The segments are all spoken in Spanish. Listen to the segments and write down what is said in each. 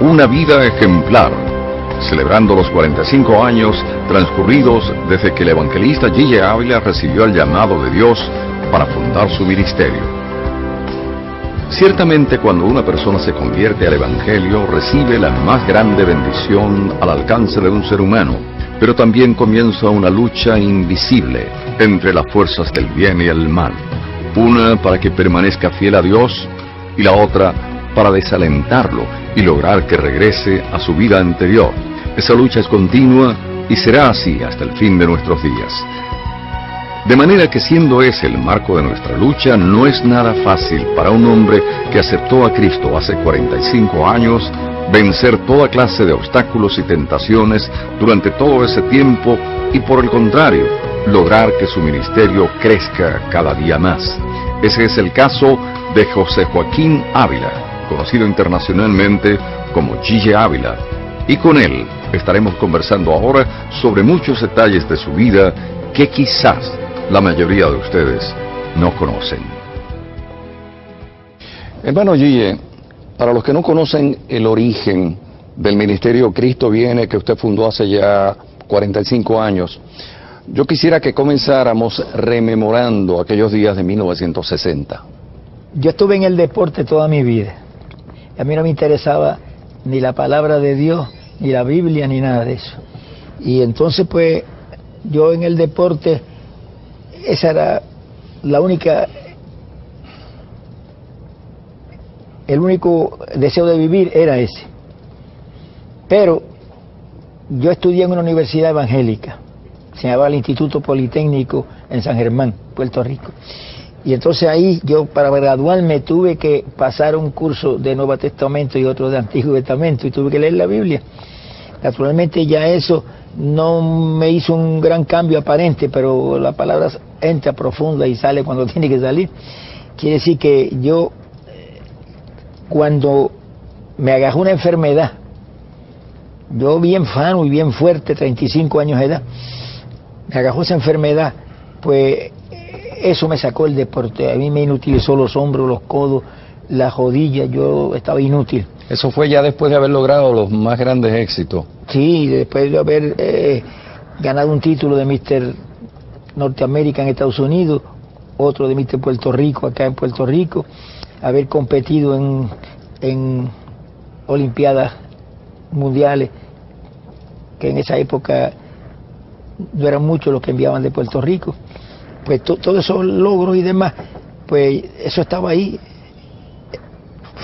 Una vida ejemplar, celebrando los 45 años transcurridos desde que el evangelista Gille Ávila recibió el llamado de Dios para fundar su ministerio. Ciertamente, cuando una persona se convierte al Evangelio, recibe la más grande bendición al alcance de un ser humano, pero también comienza una lucha invisible entre las fuerzas del bien y el mal. Una para que permanezca fiel a Dios y la otra para desalentarlo y lograr que regrese a su vida anterior. Esa lucha es continua y será así hasta el fin de nuestros días. De manera que, siendo ese el marco de nuestra lucha, no es nada fácil para un hombre que aceptó a Cristo hace 45 años vencer toda clase de obstáculos y tentaciones durante todo ese tiempo y, por el contrario, lograr que su ministerio crezca cada día más. Ese es el caso de José Joaquín Ávila, conocido internacionalmente como Gille Ávila, y con él estaremos conversando ahora sobre muchos detalles de su vida que quizás la mayoría de ustedes no conocen. Hermano Gille, para los que no conocen el origen del ministerio Cristo Viene, que usted fundó hace ya 45 años, yo quisiera que comenzáramos rememorando aquellos días de 1960. Yo estuve en el deporte toda mi vida. A mí no me interesaba ni la palabra de Dios, ni la Biblia, ni nada de eso. Y entonces, pues, yo en el deporte, esa era la única, el único deseo de vivir era ese. Pero yo estudié en una universidad evangélica, se llamaba el Instituto Politécnico en San Germán, Puerto Rico. Y entonces ahí yo, para graduarme, tuve que pasar un curso de Nuevo Testamento y otro de Antiguo Testamento, y tuve que leer la Biblia. Naturalmente ya eso no me hizo un gran cambio aparente, pero la palabra entra profunda y sale cuando tiene que salir. Quiere decir que yo, cuando me agarró una enfermedad, yo bien sano y bien fuerte, 35 años de edad, me agarró esa enfermedad, pues eso me sacó el deporte. A mí me inutilizó los hombros, los codos, las rodillas, yo estaba inútil. Eso fue ya después de haber logrado los más grandes éxitos. Sí, después de haber ganado un título de Mr. Norteamérica en Estados Unidos, otro de Mr. Puerto Rico acá en Puerto Rico, haber competido en Olimpiadas Mundiales, que en esa época no eran muchos los que enviaban de Puerto Rico. Pues todos esos logros y demás, pues eso estaba ahí,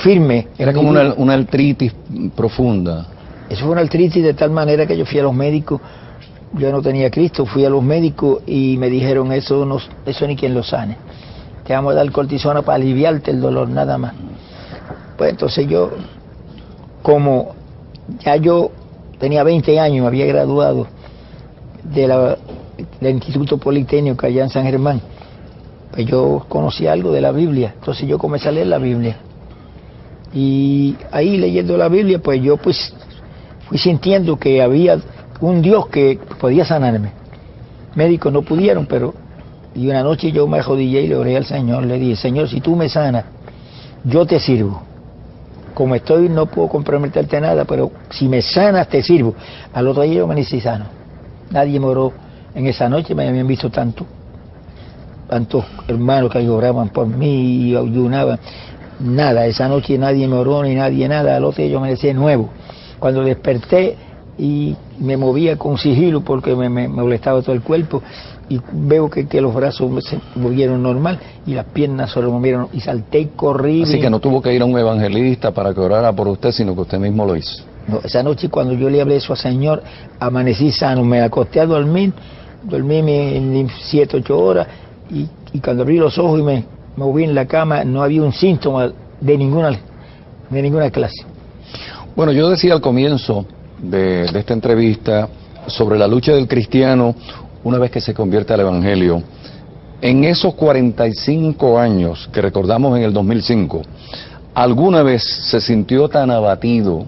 firme. Era como una artritis profunda. Eso fue una artritis de tal manera que yo fui a los médicos, yo no tenía Cristo, fui a los médicos y me dijeron, eso ni quien lo sane. Te vamos a dar cortisona para aliviarte el dolor, nada más. Pues entonces yo, como ya yo tenía 20 años, me había graduado del Instituto Politécnico allá en San Germán, pues yo conocí algo de la Biblia, entonces yo comencé a leer la Biblia. Y ahí leyendo la Biblia, pues yo pues fui sintiendo que había un Dios que podía sanarme. Médicos no pudieron, pero... Y una noche yo me arrodillé y le oré al Señor, le dije, Señor, si tú me sanas, yo te sirvo. Como estoy, no puedo comprometerte a nada, pero si me sanas, te sirvo. Al otro día yo me hice sano. Nadie me oró en esa noche, me habían visto tantos hermanos que oraban por mí y ayunaban. Nada, esa noche nadie me oró ni nadie nada. Al otro día yo me decía nuevo. Cuando desperté y me movía con sigilo porque me molestaba todo el cuerpo, y veo que los brazos se movieron normal y las piernas se movieron, y salté y corrí. Así que no tuvo que ir a un evangelista para que orara por usted, sino que usted mismo lo hizo. No, esa noche cuando yo le hablé eso al Señor, amanecí sano, me acosté a dormí 7, 8 horas, y cuando abrí los ojos y me moví en la cama, no había un síntoma de ninguna clase. Bueno, yo decía al comienzo de esta entrevista sobre la lucha del cristiano una vez que se convierte al Evangelio. En esos 45 años que recordamos en el 2005, ¿alguna vez se sintió tan abatido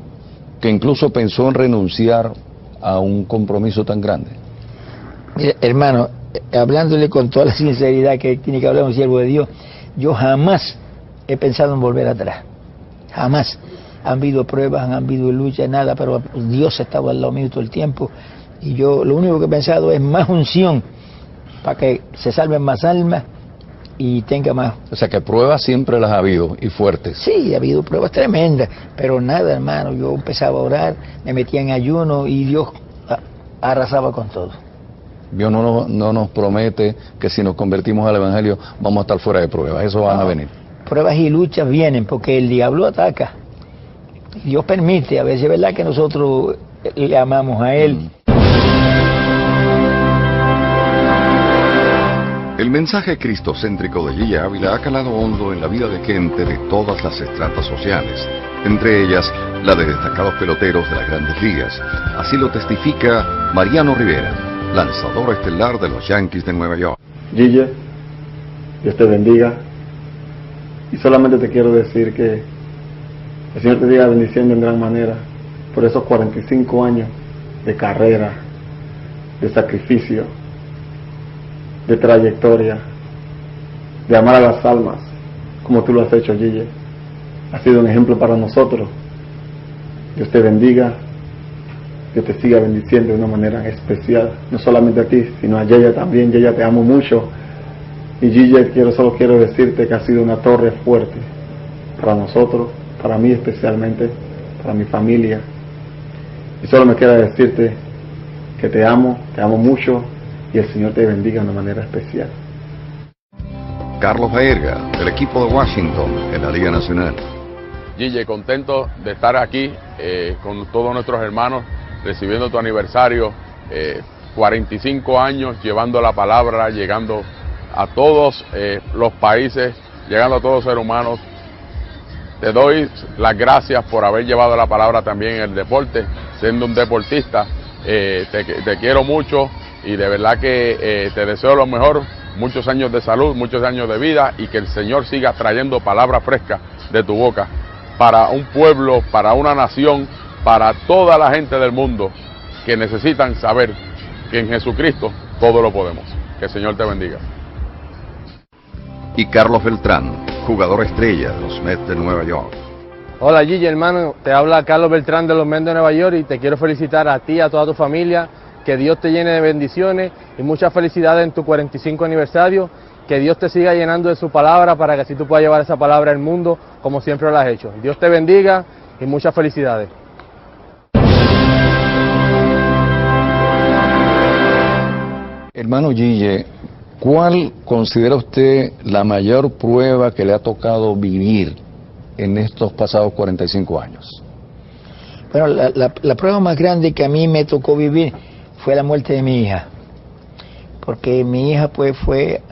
que incluso pensó en renunciar a un compromiso tan grande? Mira, hermano, hablándole con toda la sinceridad que tiene que hablar un siervo de Dios, yo jamás he pensado en volver atrás, jamás. han habido pruebas, han habido luchas, nada, pero Dios estaba al lado mío todo el tiempo. Y yo lo único que he pensado es más unción, para que se salven más almas y tenga más. O sea que pruebas siempre las ha habido, y fuertes. Sí, ha habido pruebas tremendas, pero nada, hermano, yo empezaba a orar, me metía en ayuno y Dios arrasaba con todo. Dios no nos promete que si nos convertimos al Evangelio vamos a estar fuera de pruebas, eso van a venir. Pruebas y luchas vienen porque el diablo ataca. Dios permite, a veces es verdad que nosotros le amamos a Él. El mensaje cristocéntrico de Gille Ávila ha calado hondo en la vida de gente de todas las estratas sociales, entre ellas la de destacados peloteros de las Grandes Ligas. Así lo testifica Mariano Rivera, lanzador estelar de los Yankees de Nueva York. Gille, Dios te bendiga. Y solamente te quiero decir que el Señor te diga bendiciendo en gran manera por esos 45 años de carrera, de sacrificio, de trayectoria, de amar a las almas, como tú lo has hecho, Gille. Has sido un ejemplo para nosotros. Dios te bendiga, Dios te siga bendiciendo de una manera especial, no solamente a ti, sino a Yeya también. Yeya, te amo mucho. Y Gille, solo quiero decirte que ha sido una torre fuerte para nosotros, para mí especialmente, para mi familia. Y solo me queda decirte que te amo mucho, y el Señor te bendiga de una manera especial. Carlos Baerga, del equipo de Washington en la Liga Nacional. Gille, contento de estar aquí con todos nuestros hermanos, recibiendo tu aniversario, 45 años llevando la palabra, llegando a todos los países, llegando a todos los seres humanos. Te doy las gracias por haber llevado la palabra también en el deporte, siendo un deportista. Te quiero mucho y de verdad que te deseo lo mejor, muchos años de salud, muchos años de vida, y que el Señor siga trayendo palabras frescas de tu boca para un pueblo, para una nación, para toda la gente del mundo que necesitan saber que en Jesucristo todo lo podemos. Que el Señor te bendiga. Y Carlos Beltrán, jugador estrella de los Mets de Nueva York. Hola Gille, hermano, te habla Carlos Beltrán de los Mets de Nueva York y te quiero felicitar a ti y a toda tu familia, que Dios te llene de bendiciones y muchas felicidades en tu 45 aniversario, que Dios te siga llenando de su palabra para que así tú puedas llevar esa palabra al mundo como siempre lo has hecho. Dios te bendiga y muchas felicidades. Hermano Gille, ¿cuál considera usted la mayor prueba que le ha tocado vivir en estos pasados 45 años? Bueno, la prueba más grande que a mí me tocó vivir fue la muerte de mi hija, porque mi hija pues fue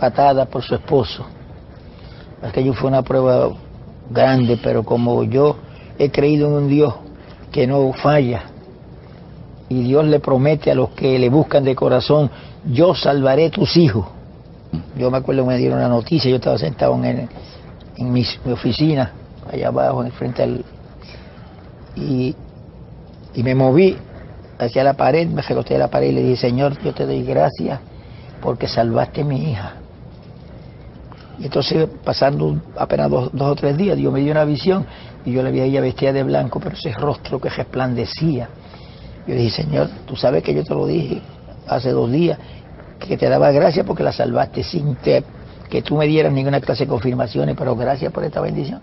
matada por su esposo. Aquello fue una prueba grande, pero como yo he creído en un Dios que no falla, y Dios le promete a los que le buscan de corazón: yo salvaré tus hijos. Yo me acuerdo que me dieron la noticia, yo estaba sentado en mi oficina, allá abajo, en el frente al... Y me moví hacia la pared, me recosté a la pared y le dije: Señor, yo te doy gracias porque salvaste a mi hija. Y entonces, pasando apenas dos o tres días, Dios me dio una visión y yo la vi a ella vestida de blanco, pero ese rostro que resplandecía. Yo dije: Señor, tú sabes que yo te lo dije hace 2 días, que te daba gracias porque la salvaste sin que tú me dieras ninguna clase de confirmaciones, pero gracias por esta bendición.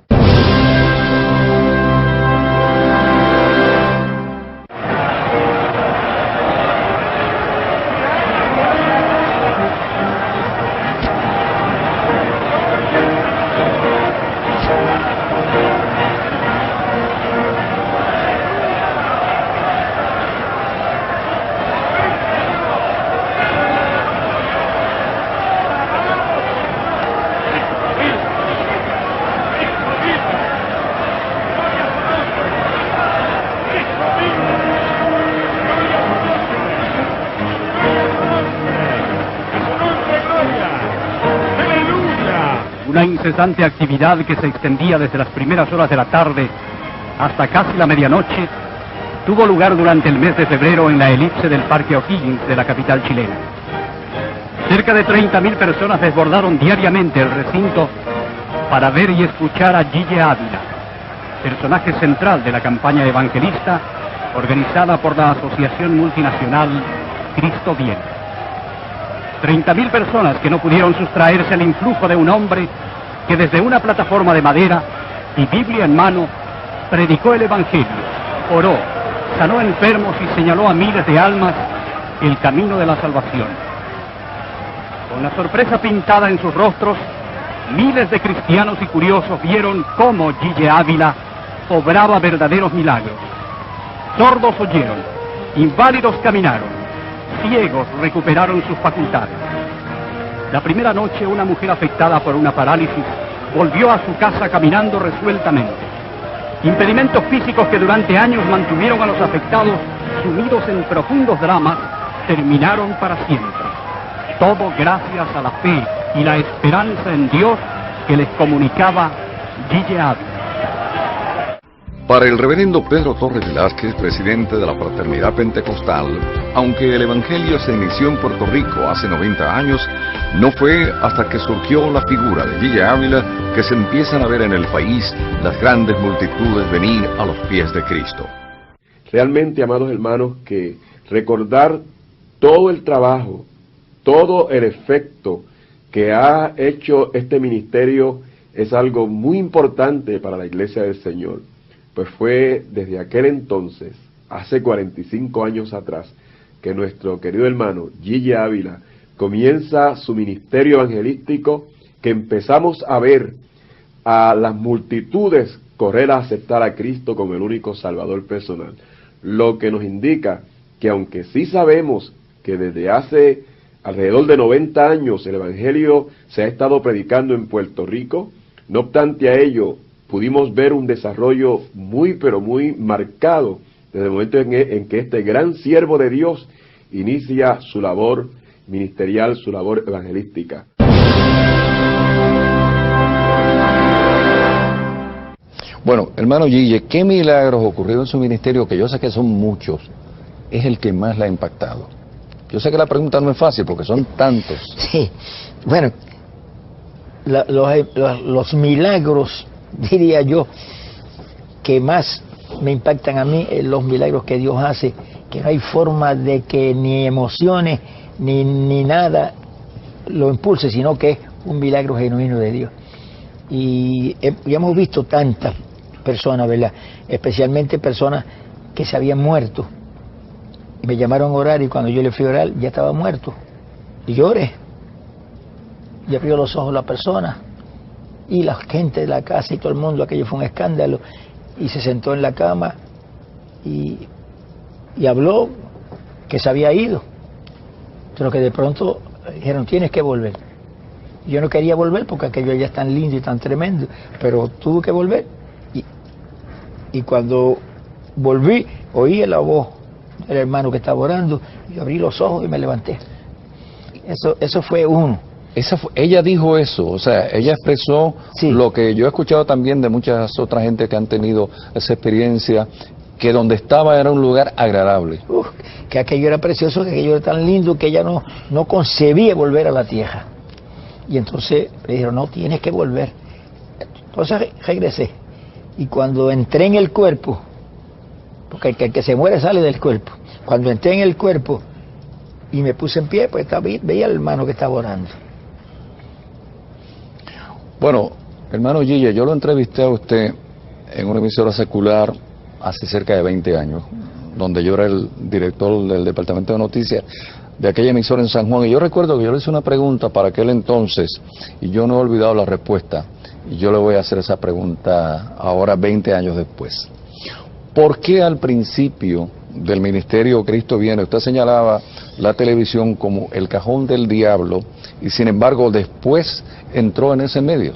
Una incesante actividad que se extendía desde las primeras horas de la tarde hasta casi la medianoche tuvo lugar durante el mes de febrero en la elipse del Parque O'Higgins de la capital chilena. Cerca de 30.000 personas desbordaron diariamente el recinto para ver y escuchar a Gille Ávila, personaje central de la campaña evangelista organizada por la Asociación Multinacional Cristo Viene. 30.000 personas que no pudieron sustraerse al influjo de un hombre que desde una plataforma de madera y Biblia en mano predicó el Evangelio, oró, sanó enfermos y señaló a miles de almas el camino de la salvación. Con la sorpresa pintada en sus rostros, miles de cristianos y curiosos vieron cómo Gille Ávila obraba verdaderos milagros. Sordos oyeron, inválidos caminaron, ciegos recuperaron sus facultades. La primera noche, una mujer afectada por una parálisis volvió a su casa caminando resueltamente. Impedimentos físicos que durante años mantuvieron a los afectados sumidos en profundos dramas terminaron para siempre. Todo gracias a la fe y la esperanza en Dios que les comunicaba Gille Ávila. Para el reverendo Pedro Torres Velázquez, presidente de la Fraternidad Pentecostal, aunque el Evangelio se inició en Puerto Rico hace 90 años, no fue hasta que surgió la figura de Gille Ávila que se empiezan a ver en el país las grandes multitudes venir a los pies de Cristo. Realmente, amados hermanos, que recordar todo el trabajo, todo el efecto que ha hecho este ministerio es algo muy importante para la Iglesia del Señor. Pues fue desde aquel entonces, hace 45 años atrás, que nuestro querido hermano Gille Ávila comienza su ministerio evangelístico, que empezamos a ver a las multitudes correr a aceptar a Cristo como el único Salvador personal. Lo que nos indica que aunque sí sabemos que desde hace alrededor de 90 años el Evangelio se ha estado predicando en Puerto Rico, no obstante a ello, pudimos ver un desarrollo muy pero muy marcado desde el momento en que este gran siervo de Dios inicia su labor ministerial, su labor evangelística. Bueno, hermano Gille, ¿qué milagros ocurrieron en su ministerio, que yo sé que son muchos, es el que más le ha impactado? Yo sé que la pregunta no es fácil porque son tantos. Sí, bueno, los milagros, diría yo, que más me impactan a mí, los milagros que Dios hace, que no hay forma de que ni emociones ni nada lo impulse, sino que es un milagro genuino de Dios. Y ya hemos visto tantas personas, ¿verdad? Especialmente personas que se habían muerto. Y me llamaron a orar y cuando yo le fui a orar ya estaba muerto. Y lloré. Y abrió los ojos la persona. Y la gente de la casa y todo el mundo, aquello fue un escándalo. Y se sentó en la cama y habló que se había ido. Pero que de pronto dijeron, tienes que volver. Yo no quería volver porque aquello ya es tan lindo y tan tremendo, pero tuve que volver. Y cuando volví, oí la voz del hermano que estaba orando, y abrí los ojos y me levanté. Eso fue uno. Ella dijo eso, o sea, ella expresó sí. Lo que yo he escuchado también de muchas otras gente que han tenido esa experiencia, que donde estaba era un lugar agradable. Que aquello era precioso, que aquello era tan lindo que ella no concebía volver a la tierra. Y entonces le dijeron, no, tienes que volver. Entonces regresé. Y cuando entré en el cuerpo, porque el que se muere sale del cuerpo, cuando entré en el cuerpo y me puse en pie, pues veía al hermano que estaba orando. Bueno, hermano Gille, yo lo entrevisté a usted en una emisora secular hace cerca de 20 años, donde yo era el director del departamento de noticias de aquella emisora en San Juan, y yo recuerdo que yo le hice una pregunta para aquel entonces, y yo no he olvidado la respuesta, y yo le voy a hacer esa pregunta ahora 20 años después. ¿Por qué al principio del ministerio Cristo Viene usted señalaba la televisión como el cajón del diablo, y sin embargo después entró en ese medio?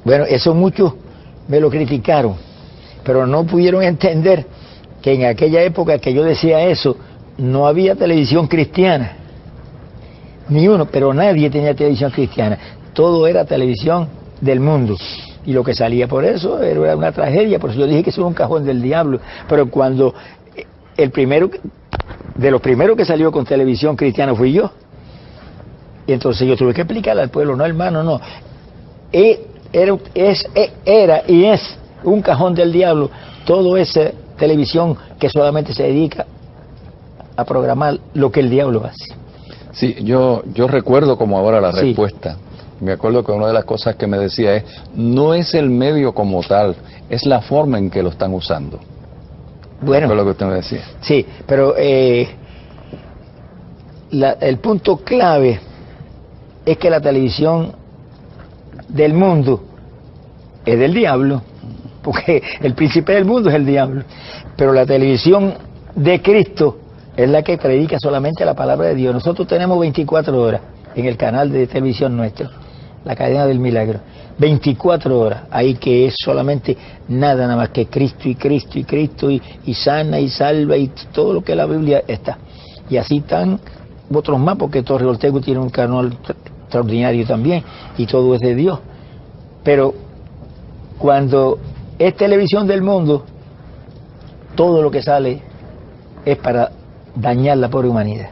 Bueno, eso muchos me lo criticaron, pero no pudieron entender que en aquella época que yo decía eso, no había televisión cristiana, ni uno, pero nadie tenía televisión cristiana, todo era televisión del mundo, y lo que salía por eso era una tragedia, por eso yo dije que eso era un cajón del diablo. Pero cuando de los primeros que salió con televisión cristiana fui yo, y entonces yo tuve que explicarle al pueblo, no hermano, no, era y es un cajón del diablo, todo esa televisión que solamente se dedica a programar lo que el diablo hace. Sí, yo recuerdo como ahora la Sí. respuesta. Me acuerdo que una de las cosas que me decía es, no es el medio como tal, es la forma en que lo están usando. Bueno, Fue lo que usted me decía. sí, pero el punto clave es que la televisión del mundo es del diablo, porque el príncipe del mundo es el diablo, pero la televisión de Cristo es la que predica solamente la palabra de Dios. Nosotros tenemos 24 horas en el canal de televisión nuestro, la cadena del milagro, 24 horas, ahí que es solamente nada más que Cristo y Cristo y Cristo y sana y salva y todo lo que la Biblia está. Y así están otros más, porque Torre Ortego tiene un canal extraordinario también y todo es de Dios. Pero cuando es televisión del mundo, todo lo que sale es para dañar la pobre humanidad.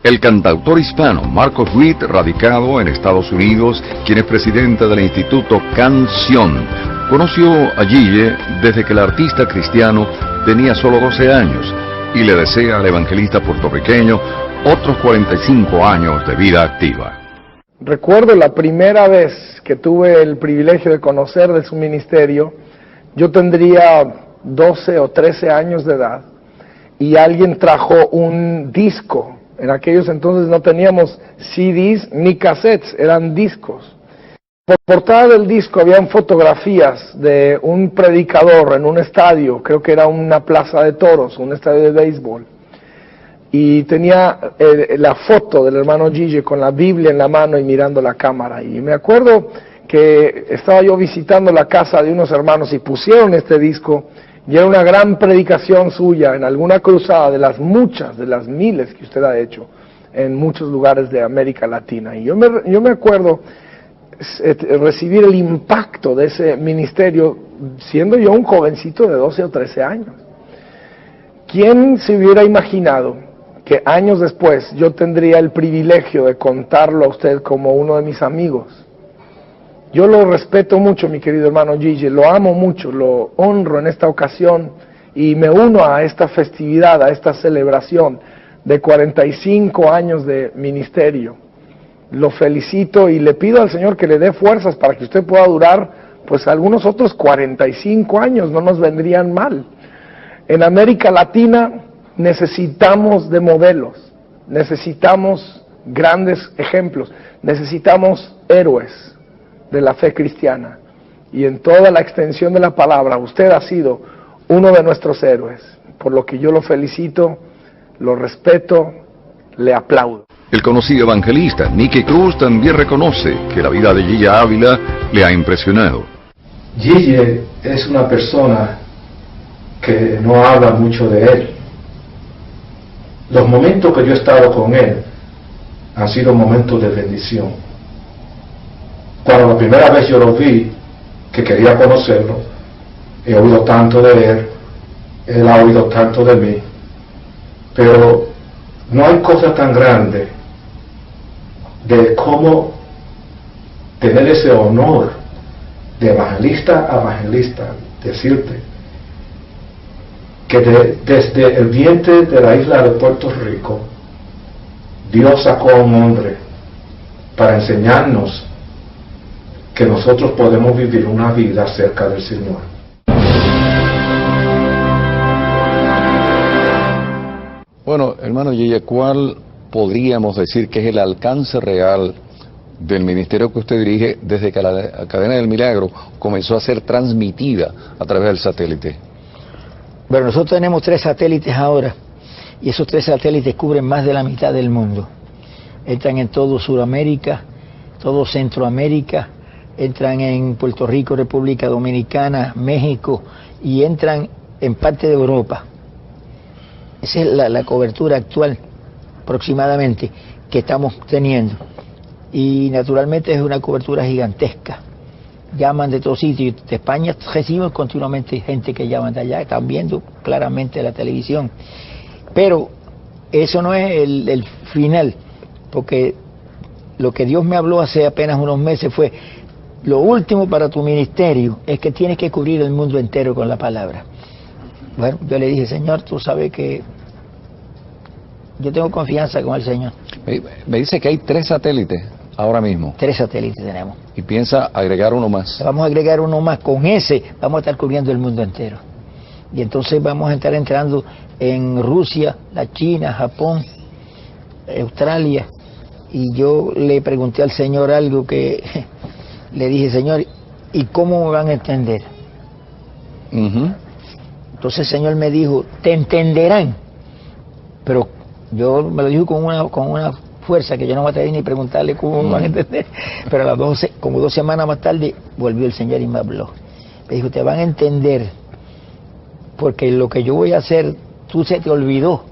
El cantautor hispano Marcos Witt, radicado en Estados Unidos, quien es presidente del Instituto Canción, conoció a Gille desde que el artista cristiano tenía solo 12 años y le desea al evangelista puertorriqueño otros 45 años de vida activa. Recuerdo la primera vez que tuve el privilegio de conocer de su ministerio. Yo tendría 12 o 13 años de edad y alguien trajo un disco. En aquellos entonces no teníamos CDs ni cassettes, eran discos. Por portada del disco habían fotografías de un predicador en un estadio, creo que era una plaza de toros, un estadio de béisbol. Y tenía la foto del hermano Gille con la Biblia en la mano y mirando la cámara. Y me acuerdo que estaba yo visitando la casa de unos hermanos y pusieron este disco y era una gran predicación suya en alguna cruzada de las muchas, de las miles que usted ha hecho en muchos lugares de América Latina. Y yo me acuerdo recibir el impacto de ese ministerio siendo yo un jovencito de 12 o 13 años. ¿Quién se hubiera imaginado que años después yo tendría el privilegio de contarlo a usted como uno de mis amigos? Yo lo respeto mucho, mi querido hermano Gille, lo amo mucho, lo honro en esta ocasión y me uno a esta festividad, a esta celebración de 45 años de ministerio. Lo felicito y le pido al Señor que le dé fuerzas para que usted pueda durar pues algunos otros 45 años, no nos vendrían mal. En América Latina necesitamos de modelos, necesitamos grandes ejemplos, necesitamos héroes de la fe cristiana. Y en toda la extensión de la palabra, usted ha sido uno de nuestros héroes, por lo que yo lo felicito, lo respeto, le aplaudo. El conocido evangelista Nicky Cruz también reconoce que la vida de Gille Ávila le ha impresionado. Gille es una persona que no habla mucho de él. Los momentos que yo he estado con él han sido momentos de bendición. Cuando la primera vez yo lo vi, que quería conocerlo, he oído tanto de él ha oído tanto de mí, pero no hay cosa tan grande de cómo tener ese honor de evangelista a evangelista, decirte que desde el vientre de la isla de Puerto Rico, Dios sacó a un hombre para enseñarnos que nosotros podemos vivir una vida cerca del Señor. Bueno, hermano Gille, ¿cuál podríamos decir que es el alcance real del ministerio que usted dirige desde que la cadena del milagro comenzó a ser transmitida a través del satélite? Bueno, nosotros tenemos 3 satélites ahora y esos 3 satélites cubren más de la mitad del mundo. Entran en todo Sudamérica, todo Centroamérica, entran en Puerto Rico, República Dominicana, México y entran en parte de Europa. Esa es la cobertura actual aproximadamente que estamos teniendo. Y naturalmente es una cobertura gigantesca. Llaman de todos sitios. De España recibimos continuamente gente que llaman de allá, están viendo claramente la televisión. Pero eso no es el final, porque lo que Dios me habló hace apenas unos meses fue, lo último para tu ministerio es que tienes que cubrir el mundo entero con la palabra. Bueno, yo le dije, Señor, tú sabes que yo tengo confianza con el Señor. Me dice que hay 3 satélites ahora mismo. 3 satélites tenemos. Y piensa agregar uno más. Vamos a agregar uno más. Con ese vamos a estar cubriendo el mundo entero. Y entonces vamos a estar entrando en Rusia, la China, Japón, Australia. Y yo le pregunté al Señor algo que le dije, Señor, ¿y cómo me van a entender? Entonces el Señor me dijo, te entenderán. Pero yo me lo dijo con una fuerza que yo no me atreví ni preguntarle cómo me van a entender. Pero a las como 2 semanas más tarde, volvió el Señor y me habló. Me dijo, te van a entender, porque lo que yo voy a hacer, tú se te olvidó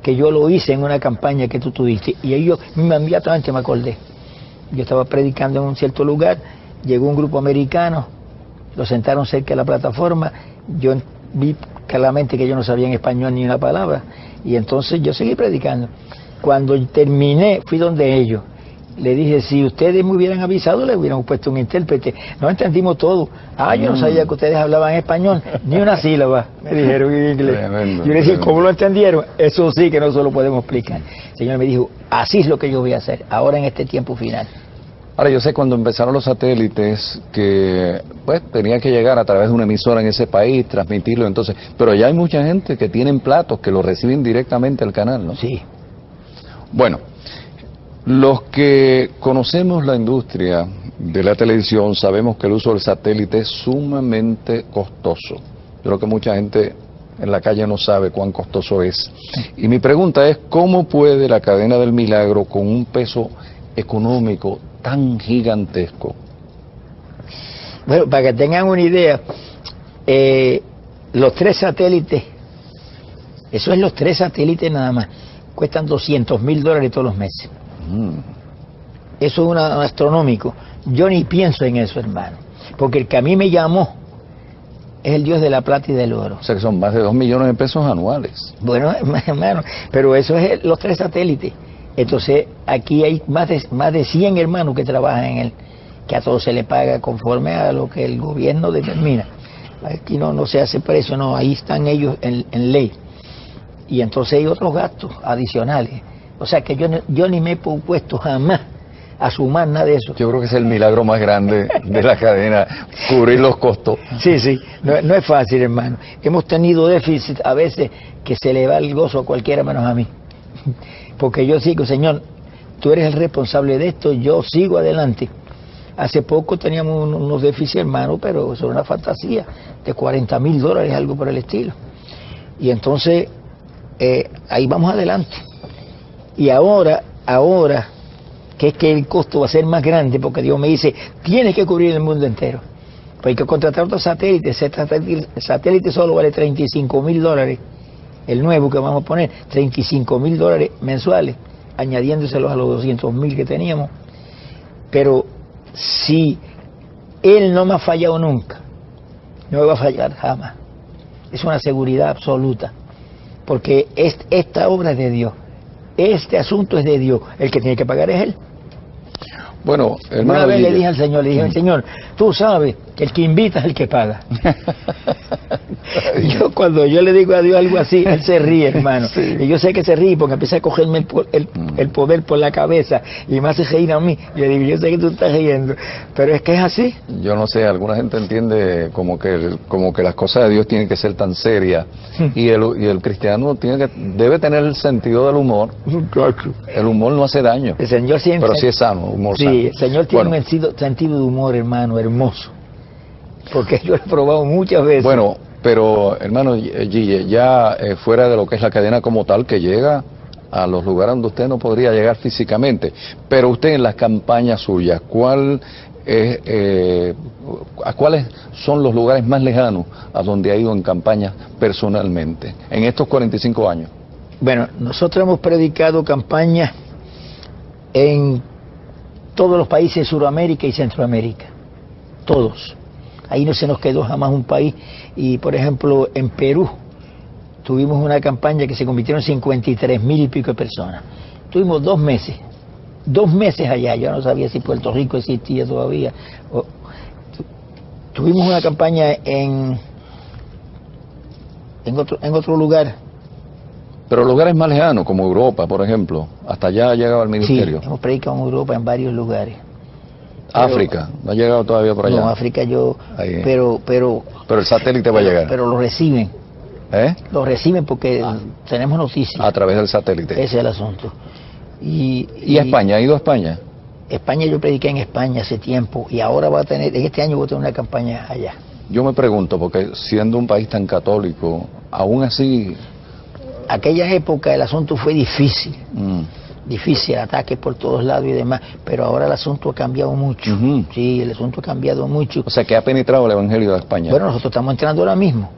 que yo lo hice en una campaña que tú tuviste. Y ahí yo inmediatamente me acordé. Yo estaba predicando en un cierto lugar, llegó un grupo americano, lo sentaron cerca de la plataforma, yo vi claramente que yo no sabía en español ni una palabra, y entonces yo seguí predicando. Cuando terminé, fui donde ellos, le dije, si ustedes me hubieran avisado, le hubieran puesto un intérprete. No entendimos todo. Yo no sabía que ustedes hablaban español, ni una sílaba, me dijeron en inglés. Tremendo, yo le dije, ¿cómo lo entendieron? Eso sí que no se lo podemos explicar. El Señor me dijo, así es lo que yo voy a hacer, ahora en este tiempo final. Ahora, yo sé cuando empezaron los satélites que pues tenía que llegar a través de una emisora en ese país, transmitirlo, entonces, pero ya hay mucha gente que tienen platos que lo reciben directamente al canal, ¿no? Sí. Bueno, los que conocemos la industria de la televisión sabemos que el uso del satélite es sumamente costoso. Yo creo que mucha gente en la calle no sabe cuán costoso es. Y mi pregunta es, ¿cómo puede la cadena del milagro, con un peso económico tan gigantesco? Bueno, para que tengan una idea, los 3 satélites, eso es los 3 satélites nada más, cuestan $200,000 todos los meses. Eso es un astronómico. Yo ni pienso en eso, hermano, porque el que a mí me llamó es el Dios de la plata y del oro. O sea que son más de 2 millones de pesos anuales. Bueno, hermano, pero eso es los 3 satélites. Entonces, aquí hay más de 100 hermanos que trabajan en él, que a todos se le paga conforme a lo que el gobierno determina. Aquí no se hace precio, no, ahí están ellos en ley. Y entonces hay otros gastos adicionales. O sea que yo ni me he propuesto jamás a sumar nada de eso. Yo creo que es el milagro más grande de la cadena, cubrir los costos. Sí, no es fácil, hermano. Hemos tenido déficit a veces que se le va el gozo a cualquiera menos a mí. Porque yo sigo, Señor, tú eres el responsable de esto, yo sigo adelante. Hace poco teníamos unos déficits, hermano, pero son una fantasía de $40,000, algo por el estilo. Y entonces, ahí vamos adelante. Y ahora, que es que el costo va a ser más grande, porque Dios me dice, tienes que cubrir el mundo entero. Pues hay que contratar otros satélites. El satélite solo vale $35,000. El nuevo que vamos a poner, $35,000 mensuales, añadiéndoselos a los 200,000 que teníamos. Pero si Él no me ha fallado nunca, no me va a fallar jamás. Es una seguridad absoluta, porque esta obra es de Dios, este asunto es de Dios, el que tiene que pagar es Él. Bueno, hermano, una vez le dije al Señor, Señor, tú sabes que el que invita es el que paga. Cuando yo le digo a Dios algo así, Él se ríe, hermano. Sí. Y yo sé que se ríe porque empieza a cogerme el poder por la cabeza y me hace reír a mí. Yo digo, yo sé que tú estás riendo, pero es que es así. Yo no sé, alguna gente entiende como que las cosas de Dios tienen que ser tan serias y el cristiano debe tener el sentido del humor. El humor no hace daño, el Señor siempre, pero sí es sano, humor sí, sano. El Señor tiene un sentido de humor, hermano, hermoso, porque yo lo he probado muchas veces. Bueno, pero hermano Gille, ya fuera de lo que es la cadena como tal, que llega a los lugares donde usted no podría llegar físicamente, pero usted en las campañas suyas, ¿cuáles son los lugares más lejanos a donde ha ido en campañas personalmente en estos 45 años? Bueno, nosotros hemos predicado campañas en todos los países de Sudamérica y Centroamérica, todos. Ahí no se nos quedó jamás un país. Y por ejemplo, en Perú tuvimos una campaña que se convirtió en 53,000 y pico de personas. Tuvimos 2 meses 2 meses allá, yo no sabía si Puerto Rico existía todavía. Tuvimos una campaña en otro lugar. Pero lugares más lejanos, como Europa, por ejemplo, hasta allá ha llegado el ministerio. Sí, hemos predicado en Europa en varios lugares. África, no ha llegado todavía por allá. No, África Ahí. pero el satélite va a llegar. Pero lo reciben. ¿Eh? Lo reciben porque tenemos noticias. A través del satélite. Ese es el asunto. ¿Y España? ¿Ha ido a España? España, yo prediqué en España hace tiempo y ahora en este año voy a tener una campaña allá. Yo me pregunto, porque siendo un país tan católico, aún así... Aquella época el asunto fue difícil. Difícil, ataques por todos lados y demás, pero ahora el asunto ha cambiado mucho. Sí, el asunto ha cambiado mucho. O sea, que ha penetrado el Evangelio de España. Bueno, nosotros estamos entrando ahora mismo.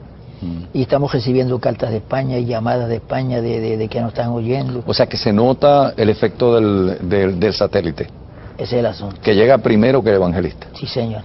Y estamos recibiendo cartas de España y llamadas de España de que nos están oyendo. O sea, que se nota el efecto del satélite. Ese es el asunto. Que llega primero que el evangelista. Sí, señor.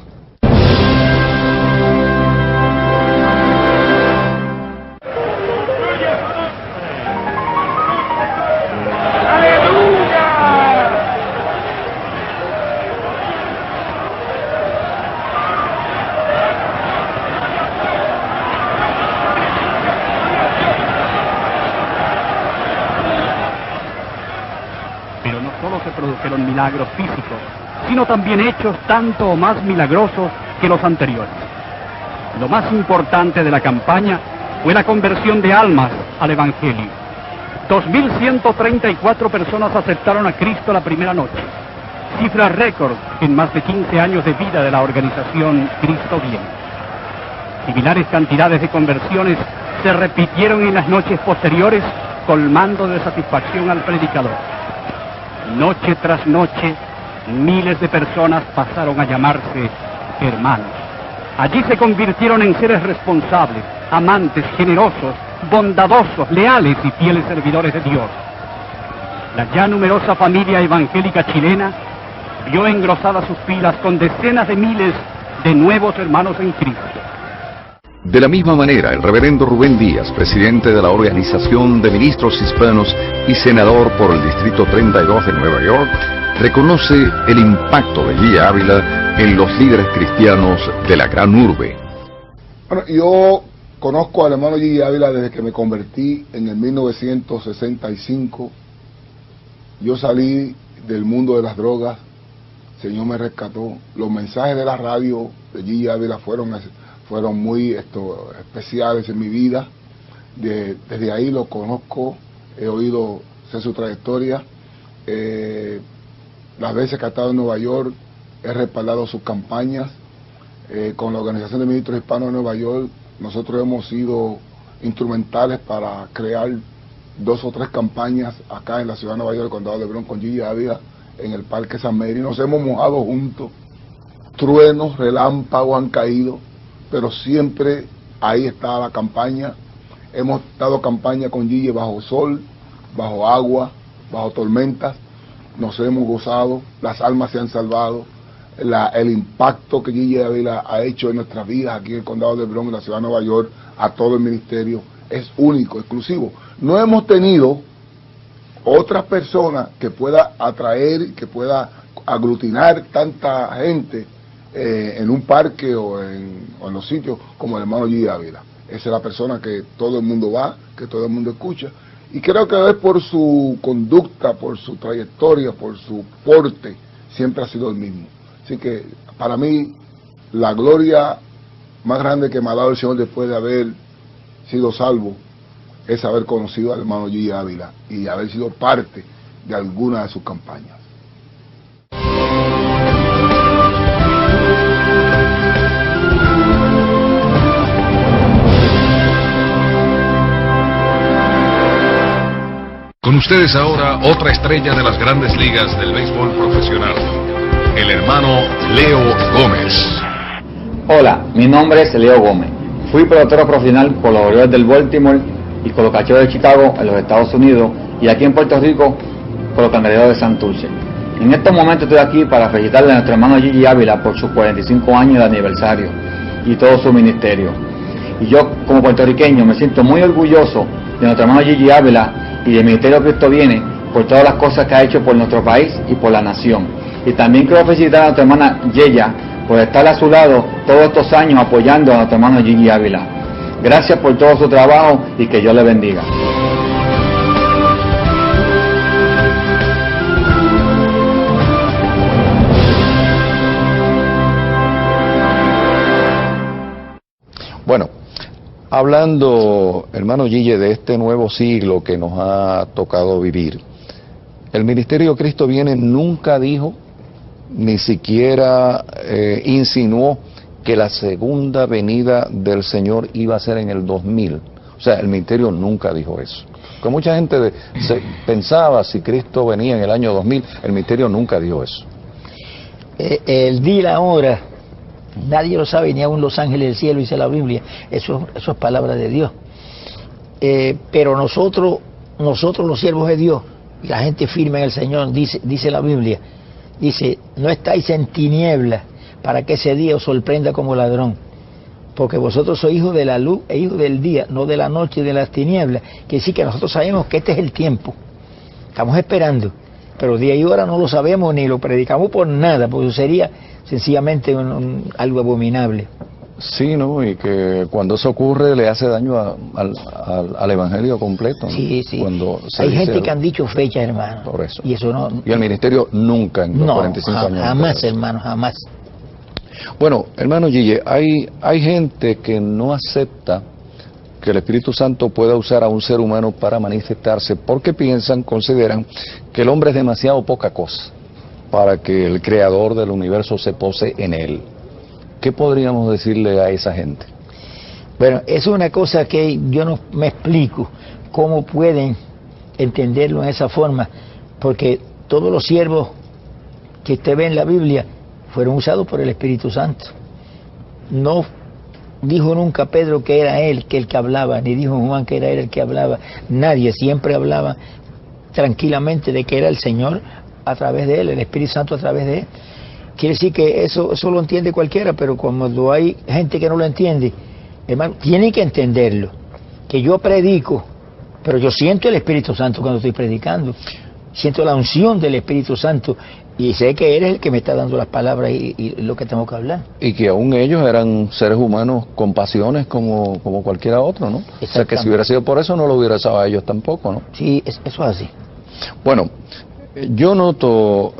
Produjeron milagros físicos, sino también hechos tanto o más milagrosos que los anteriores. Lo más importante de la campaña fue la conversión de almas al Evangelio. 2.134 personas aceptaron a Cristo la primera noche, cifra récord en más de 15 años de vida de la organización Cristo Viene. Similares cantidades de conversiones se repitieron en las noches posteriores, colmando de satisfacción al predicador. Noche tras noche, miles de personas pasaron a llamarse hermanos. Allí se convirtieron en seres responsables, amantes, generosos, bondadosos, leales y fieles servidores de Dios. La ya numerosa familia evangélica chilena vio engrosadas sus filas con decenas de miles de nuevos hermanos en Cristo. De la misma manera, el reverendo Rubén Díaz, presidente de la Organización de Ministros Hispanos y senador por el Distrito 32 de Nueva York, reconoce el impacto de G. Ávila en los líderes cristianos de la gran urbe. Bueno, yo conozco al hermano G. Ávila desde que me convertí en el 1965. Yo salí del mundo de las drogas, el Señor me rescató. Los mensajes de la radio de G. Ávila fueron muy especiales en mi vida. Desde ahí lo conozco, he oído, sé su trayectoria. Las veces que ha estado en Nueva York, he respaldado sus campañas. Con la Organización de Ministros Hispanos de Nueva York, nosotros hemos sido instrumentales para crear 2 o 3 campañas acá en la ciudad de Nueva York, el condado de Bronx, con G. Ávila, en el Parque San Mary. Nos hemos mojado juntos, truenos, relámpagos han caído, pero siempre ahí está la campaña. Hemos dado campaña con Gigi bajo sol, bajo agua, bajo tormentas. Nos hemos gozado, las almas se han salvado. El impacto que Gigi Ávila ha hecho en nuestras vidas aquí en el condado de Bronx, en la ciudad de Nueva York, a todo el ministerio, es único, exclusivo. No hemos tenido otras personas que pueda atraer, que pueda aglutinar tanta gente en un parque o en los sitios como el hermano G. Ávila. Esa es la persona que todo el mundo va, que todo el mundo escucha, y creo que es por su conducta, por su trayectoria, por su porte, siempre ha sido el mismo. Así que para mí la gloria más grande que me ha dado el Señor después de haber sido salvo es haber conocido al hermano G. Ávila y haber sido parte de alguna de sus campañas. Con ustedes ahora otra estrella de las grandes ligas del béisbol profesional, el hermano Leo Gómez. Hola, mi nombre es Leo Gómez. Fui pelotero profesional con los Orioles del Baltimore y con los Cachorros de Chicago en los Estados Unidos, y aquí en Puerto Rico con los Cangrejeros de Santurce. En estos momentos estoy aquí para felicitarle a nuestro hermano Gigi Ávila por sus 45 años de aniversario y todo su ministerio. Y yo, como puertorriqueño, me siento muy orgulloso de nuestro hermano Gigi Ávila y del Ministerio Cristo Viene, por todas las cosas que ha hecho por nuestro país y por la nación. Y también quiero felicitar a nuestra hermana Yeya por estar a su lado todos estos años apoyando a nuestro hermano Gigi Ávila. Gracias por todo su trabajo y que Dios le bendiga. Bueno, hablando, hermano Gille, de este nuevo siglo que nos ha tocado vivir, el Ministerio Cristo Viene nunca dijo, ni siquiera insinuó que la segunda venida del Señor iba a ser en el 2000. O sea, el ministerio nunca dijo eso. Porque mucha gente pensaba si Cristo venía en el año 2000, el ministerio nunca dijo eso. El día y la hora, nadie lo sabe, ni aún los ángeles del cielo, dice la Biblia. Eso es palabra de Dios. Pero nosotros los siervos de Dios, y la gente firme en el Señor, dice la Biblia, dice, no estáis en tinieblas para que ese día os sorprenda como ladrón, porque vosotros sois hijos de la luz e hijos del día, no de la noche y de las tinieblas. Quiere decir que nosotros sabemos que este es el tiempo, estamos esperando, pero día y hora no lo sabemos ni lo predicamos por nada, porque eso sería sencillamente algo abominable. Sí, ¿no? Y que cuando eso ocurre le hace daño al evangelio completo, ¿no? Sí, sí. Cuando hay gente que han dicho fechas, hermano. Por eso. Y eso no. Y el ministerio nunca en los 45 años. Jamás, hermano, jamás. Bueno, hermano Gille, hay gente que no acepta que el Espíritu Santo pueda usar a un ser humano para manifestarse porque consideran que el hombre es demasiado poca cosa para que el creador del universo se pose en él. ¿Qué podríamos decirle a esa gente? Bueno, eso es una cosa que yo no me explico cómo pueden entenderlo en esa forma, porque todos los siervos que usted ve en la Biblia fueron usados por el Espíritu Santo. No dijo nunca Pedro que era él el que hablaba, ni dijo Juan que era él el que hablaba. Nadie, siempre hablaba tranquilamente de que era el Señor a través de él, el Espíritu Santo a través de él. Quiere decir que eso lo entiende cualquiera, pero cuando hay gente que no lo entiende, hermano, tienen que entenderlo. Que yo predico, pero yo siento el Espíritu Santo cuando estoy predicando. Siento la unción del Espíritu Santo y sé que Él es el que me está dando las palabras y lo que tengo que hablar. Y que aún ellos eran seres humanos con pasiones como cualquiera otro, ¿no? O sea, que si hubiera sido por eso no lo hubiera sabido a ellos tampoco, ¿no? Sí, eso es así. Bueno, yo noto,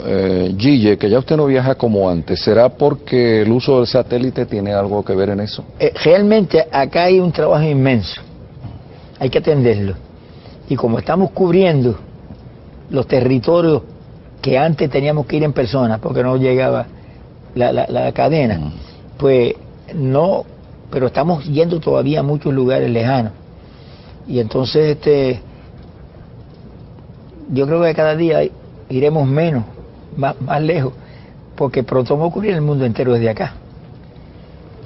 Gille, que ya usted no viaja como antes. ¿Será porque el uso del satélite tiene algo que ver en eso? Realmente acá hay un trabajo inmenso. Hay que atenderlo. Y como estamos cubriendo los territorios que antes teníamos que ir en persona porque no llegaba la cadena, pues no, pero estamos yendo todavía a muchos lugares lejanos. Y entonces yo creo que cada día iremos menos, más lejos, porque pronto vamos a cubrir el mundo entero desde acá.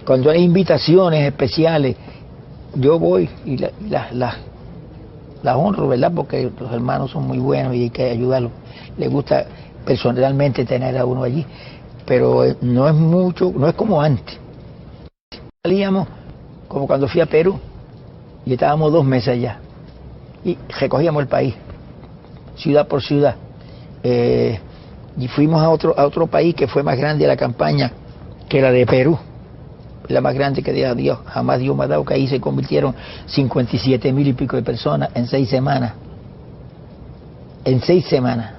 Cuando hay invitaciones especiales, yo voy y las honro, ¿verdad? Porque los hermanos son muy buenos y hay que ayudarlos. Les gusta personalmente tener a uno allí, pero no es mucho, no es como antes. Salíamos como cuando fui a Perú y estábamos 2 meses allá y recogíamos el país, ciudad por ciudad. Y fuimos a otro país que fue más grande la campaña que la de Perú, la más grande que Dios jamás Dios me ha dado, que ahí se convirtieron 57,000 y pico de personas en 6 semanas. En 6 semanas.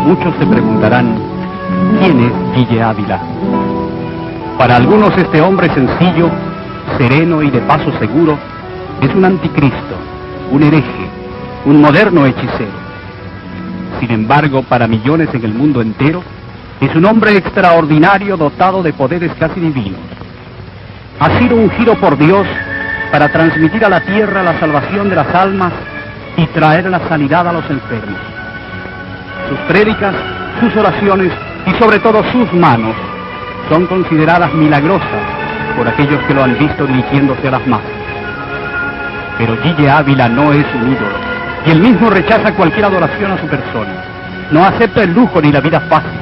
Muchos se preguntarán, ¿quién es Gille Ávila? Para algunos este hombre sencillo, sereno y de paso seguro, es un anticristo, un hereje, un moderno hechicero. sin embargo, para millones en el mundo entero, es un hombre extraordinario dotado de poderes casi divinos. Ha sido ungido por Dios para transmitir a la tierra la salvación de las almas y traer la sanidad a los enfermos. Sus prédicas, sus oraciones y sobre todo sus manos son consideradas milagrosas por aquellos que lo han visto dirigiéndose a las masas. Pero Gille Ávila no es un ídolo, y él mismo rechaza cualquier adoración a su persona. No acepta el lujo ni la vida fácil,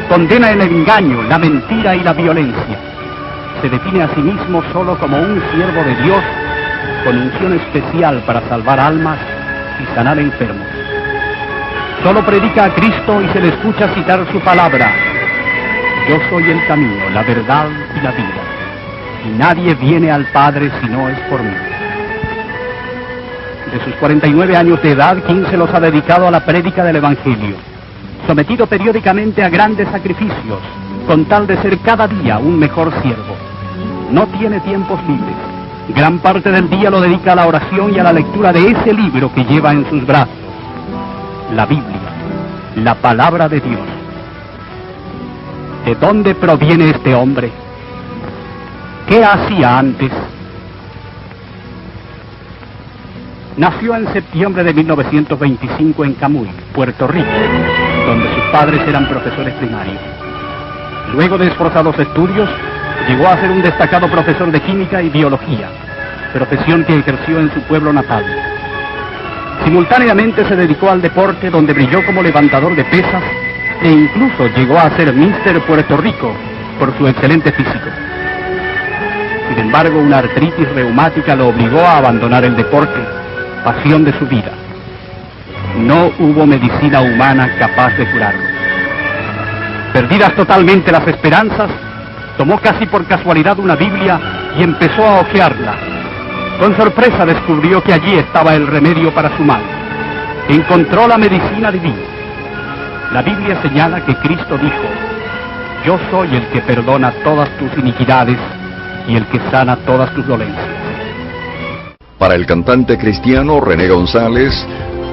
condena el engaño, la mentira y la violencia. Se define a sí mismo solo como un siervo de Dios con unción especial para salvar almas y sanar enfermos. Solo predica a Cristo y se le escucha citar su palabra: yo soy el camino, la verdad y la vida, y nadie viene al Padre si no es por mí. De sus 49 años de edad, 15 los ha dedicado a la prédica del Evangelio, sometido periódicamente a grandes sacrificios, con tal de ser cada día un mejor siervo. No tiene tiempos libres. Gran parte del día lo dedica a la oración y a la lectura de ese libro que lleva en sus brazos, la Biblia, la palabra de Dios. ¿De dónde proviene este hombre? ¿Qué hacía antes? Nació en septiembre de 1925 en Camuy, Puerto Rico, donde sus padres eran profesores primarios. Luego de esforzados estudios, llegó a ser un destacado profesor de química y biología, profesión que ejerció en su pueblo natal. Simultáneamente se dedicó al deporte, donde brilló como levantador de pesas e incluso llegó a ser Mister Puerto Rico por su excelente físico. Sin embargo, una artritis reumática lo obligó a abandonar el deporte, pasión de su vida. No hubo medicina humana capaz de curarlo. Perdidas totalmente las esperanzas, tomó casi por casualidad una Biblia y empezó a hojearla. Con sorpresa descubrió que allí estaba el remedio para su mal. Encontró la medicina divina. La Biblia señala que Cristo dijo: yo soy el que perdona todas tus iniquidades y el que sana todas tus dolencias. Para el cantante cristiano René González,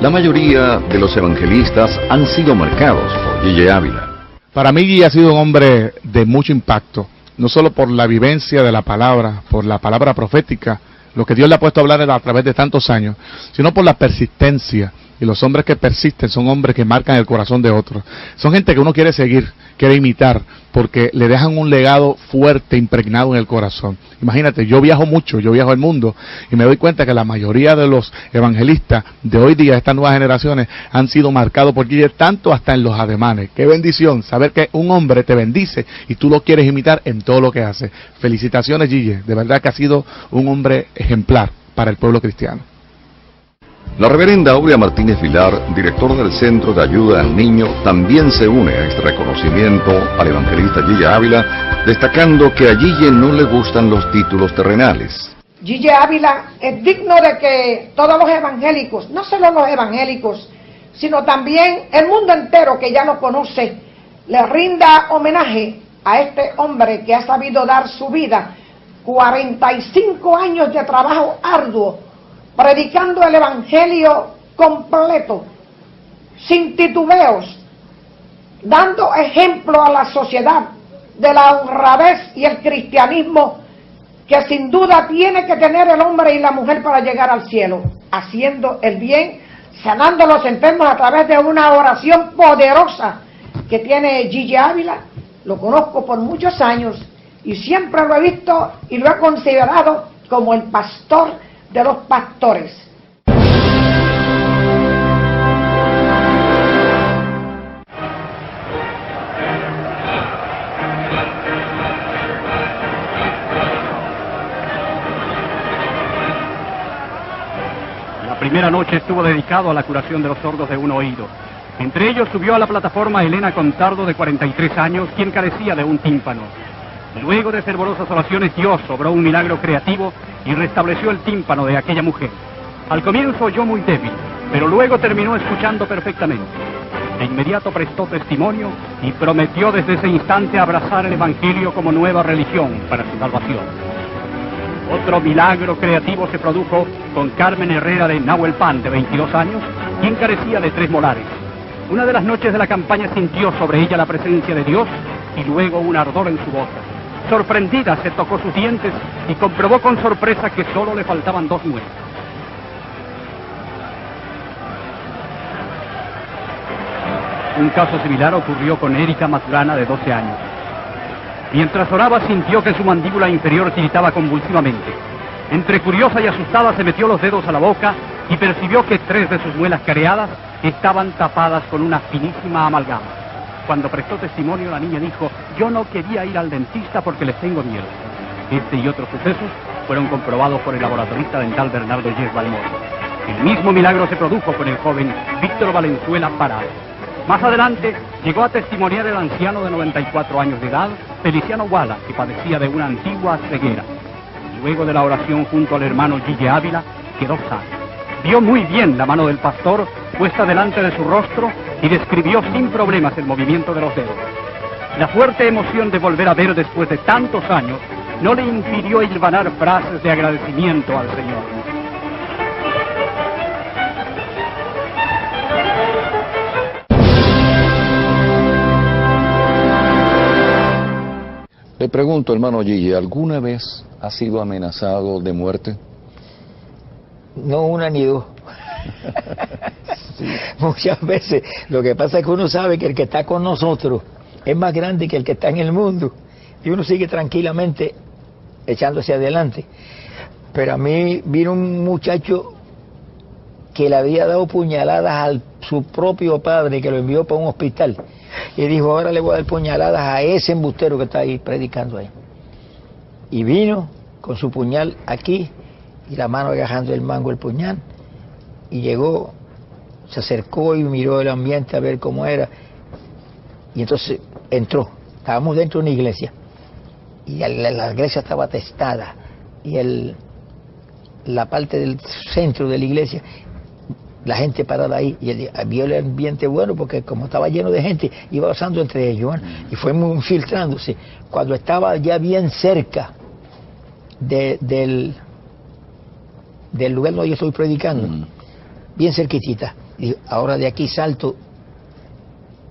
la mayoría de los evangelistas han sido marcados por Gille Ávila. Para mí Gille ha sido un hombre de mucho impacto, no solo por la vivencia de la palabra, por la palabra profética, lo que Dios le ha puesto a hablar a través de tantos años, sino por la persistencia. Y los hombres que persisten son hombres que marcan el corazón de otros. Son gente que uno quiere seguir, quiere imitar, porque le dejan un legado fuerte, impregnado en el corazón. Imagínate, yo viajo mucho, yo viajo el mundo, y me doy cuenta que la mayoría de los evangelistas de hoy día, estas nuevas generaciones, han sido marcados por Gille, tanto hasta en los ademanes. Qué bendición saber que un hombre te bendice y tú lo quieres imitar en todo lo que hace. Felicitaciones, Gille, de verdad que ha sido un hombre ejemplar para el pueblo cristiano. La reverenda Aurea Martínez Vilar, director del Centro de Ayuda al Niño, también se une a este reconocimiento al evangelista Gille Ávila, destacando que a Gille no le gustan los títulos terrenales. Gille Ávila es digno de que todos los evangélicos, no solo los evangélicos, sino también el mundo entero que ya lo conoce, le rinda homenaje a este hombre que ha sabido dar su vida, 45 años de trabajo arduo, predicando el evangelio completo, sin titubeos, dando ejemplo a la sociedad de la honradez y el cristianismo que sin duda tiene que tener el hombre y la mujer para llegar al cielo, haciendo el bien, sanando a los enfermos a través de una oración poderosa que tiene Gille Ávila. Lo conozco por muchos años y siempre lo he visto y lo he considerado como el pastor de los pastores. La primera noche estuvo dedicado a la curación de los sordos de un oído. Entre ellos subió a la plataforma Elena Contardo, de 43 años, quien carecía de un tímpano. Luego de fervorosas oraciones, Dios obró un milagro creativo y restableció el tímpano de aquella mujer. Al comienzo oyó muy débil, pero luego terminó escuchando perfectamente. De inmediato prestó testimonio y prometió desde ese instante abrazar el Evangelio como nueva religión para su salvación. Otro milagro creativo se produjo con Carmen Herrera de Nahuelpan, de 22 años, quien carecía de 3 molares. Una de las noches de la campaña sintió sobre ella la presencia de Dios y luego un ardor en su boca. Sorprendida, se tocó sus dientes y comprobó con sorpresa que solo le faltaban 2 muelas. Un caso similar ocurrió con Erika Maturana, de 12 años. Mientras oraba, sintió que su mandíbula inferior tiritaba convulsivamente. Entre curiosa y asustada, se metió los dedos a la boca y percibió que 3 de sus muelas careadas estaban tapadas con una finísima amalgama. Cuando prestó testimonio, la niña dijo: yo no quería ir al dentista porque les tengo miedo. Este y otros sucesos fueron comprobados por el laboratorista dental Bernardo Yes Balmori. El mismo milagro se produjo con el joven Víctor Valenzuela Parado. Más adelante llegó a testimoniar el anciano de 94 años de edad, Feliciano Guala, que padecía de una antigua ceguera. Luego de la oración junto al hermano Gille Ávila, quedó sano. Vio muy bien la mano del pastor puesta delante de su rostro y describió sin problemas el movimiento de los dedos. La fuerte emoción de volver a ver después de tantos años no le impidió hilvanar frases de agradecimiento al Señor. Le pregunto, hermano Gille, ¿alguna vez ha sido amenazado de muerte? No una ni dos. Sí. Muchas veces. Lo que pasa es que uno sabe que el que está con nosotros es más grande que el que está en el mundo. Y uno sigue tranquilamente echándose adelante. Pero a mí vino un muchacho que le había dado puñaladas a su propio padre, que lo envió para un hospital. Y dijo: ahora le voy a dar puñaladas a ese embustero que está ahí predicando ahí. Y vino con su puñal aquí y la mano agajando el mango del puñal. Y llegó, se acercó y miró el ambiente a ver cómo era. Y entonces entró. Estábamos dentro de una iglesia. Y la iglesia estaba atestada. Y la parte del centro de la iglesia, la gente parada ahí, y él vio el ambiente bueno porque como estaba lleno de gente, iba pasando entre ellos, ¿eh? Y fue infiltrándose. Cuando estaba ya bien cerca del lugar donde yo estoy predicando, bien cerquitita, y ahora de aquí salto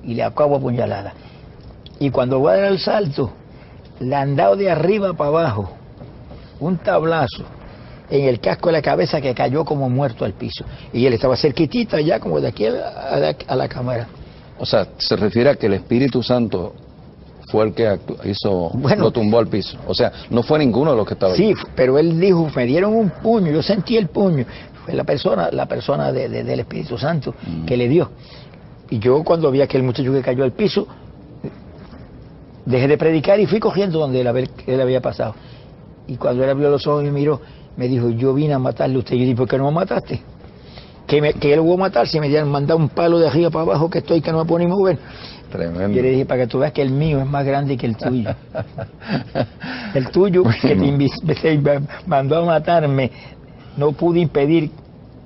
y le acabo a puñalada. Y cuando voy a dar el salto, le han dado de arriba para abajo un tablazo en el casco de la cabeza que cayó como muerto al piso. Y él estaba cerquitita ya, como de aquí a la cámara. O sea, se refiere a que el Espíritu Santo fue el que lo tumbó al piso. O sea, no fue ninguno de los que estaba ahí. Sí, pero él dijo: me dieron un puño, yo sentí el puño. Fue la persona del Espíritu Santo que le dio. Y yo, cuando vi a aquel muchacho que cayó al piso, dejé de predicar y fui cogiendo donde él había pasado. Y cuando él abrió los ojos y miró, me dijo: yo vine a matarle a usted. Yo dije: ¿por qué no me mataste? Que él lo voy a matar si me hubieran mandado un palo de arriba para abajo que no me puedo ni mover. Tremendo. Yo le dije: para que tú veas que el mío es más grande que el tuyo. El tuyo, que te mandó a matarme, no pude impedir